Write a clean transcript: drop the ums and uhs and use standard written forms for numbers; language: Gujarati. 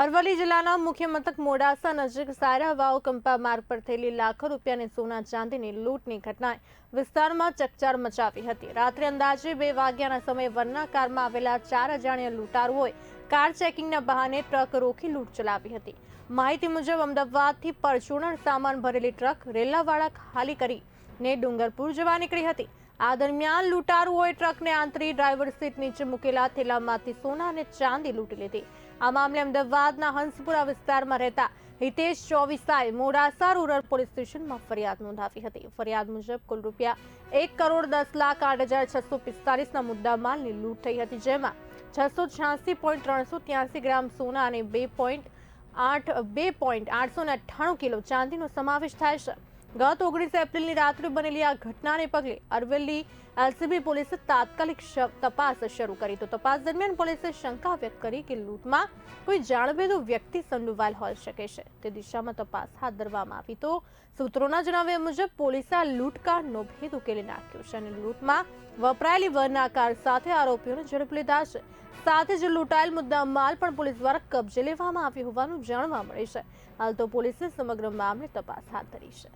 અરવલ્લી જિલ્લાના મુખ્ય મથક મોડાસા નજીક સાયરા વાવ કંપા માર્ગ પર થયેલી લાખો રૂપિયાની સોના ચાંદીની લૂંટની ઘટનાએ વિસ્તારમાં ચકચાર મચાવી હતી। રાત્રે અંદાજે 2 વાગ્યાના સમયે વરના કારમાં આવેલા 4 અજાણ્યા લૂંટારુઓએ કાર ચેકિંગના બહાને ટ્રક રોકી લૂંટ ચલાવી હતી। માહિતી મુજબ અમદાવાદથી પરચુરણ સામાન ભરેલી ટ્રક રેલાવાડા ખાલી કરીને ડુંગરપુર જવા નીકળી હતી। આ દરમિયાન લૂંટારુઓએ ટ્રકને આંતરી ડ્રાઈવર સીટ નીચે મૂકેલા થેલામાંથી સોના અને ચાંદી લૂંટી લીધી। આ મામલે અમદાવાદના હંસપુરા વિસ્તારમાં રહેતા હિતેશ ચોવીસાએ મોડાસા રૂરલ પોલીસ સ્ટેશનમાં ફરિયાદ નોંધાવી હતી। ફરિયાદ મુજબ કુલ રૂપિયા 1,10,08,645ના મુદ્દામાલની લૂંટ થઈ હતી, જેમાં 686.383 ગ્રામ સોના અને 2.898 કિલો ચાંદીનો સમાવેશ થાય છે। ગત 19 એપ્રિલની રાત્રે બનેલી આ ઘટનાને પગલે અરવલ્લી એલસીબી પોલીસે તાત્કાલિક તપાસ શરૂ કરી। તો તપાસ દરમિયાન પોલીસે શંકા વ્યક્ત કરી કે લૂંટમાં કોઈ જાણભેદુ વ્યક્તિ સંડોવાયેલ હોઈ શકે છે। તે દિશામાં તપાસ હાથ ધરવામાં આવી તો સૂત્રોના જણાવ્યા મુજબ પોલીસે આ લૂંટકાંડનો ભેદ ઉકેલી નાખ્યો છે અને લૂંટમાં વપરાયેલી વરના કાર સાથે આરોપીઓને ઝડપી લીધા છે। સાથે જ લૂંટાયેલ મુદ્દા માલ પણ પોલીસ દ્વારા કબજે લેવામાં આવ્યો હોવાનું જાણવા મળે છે। હાલ તો પોલીસે સમગ્ર મામલે તપાસ હાથ ધરી છે।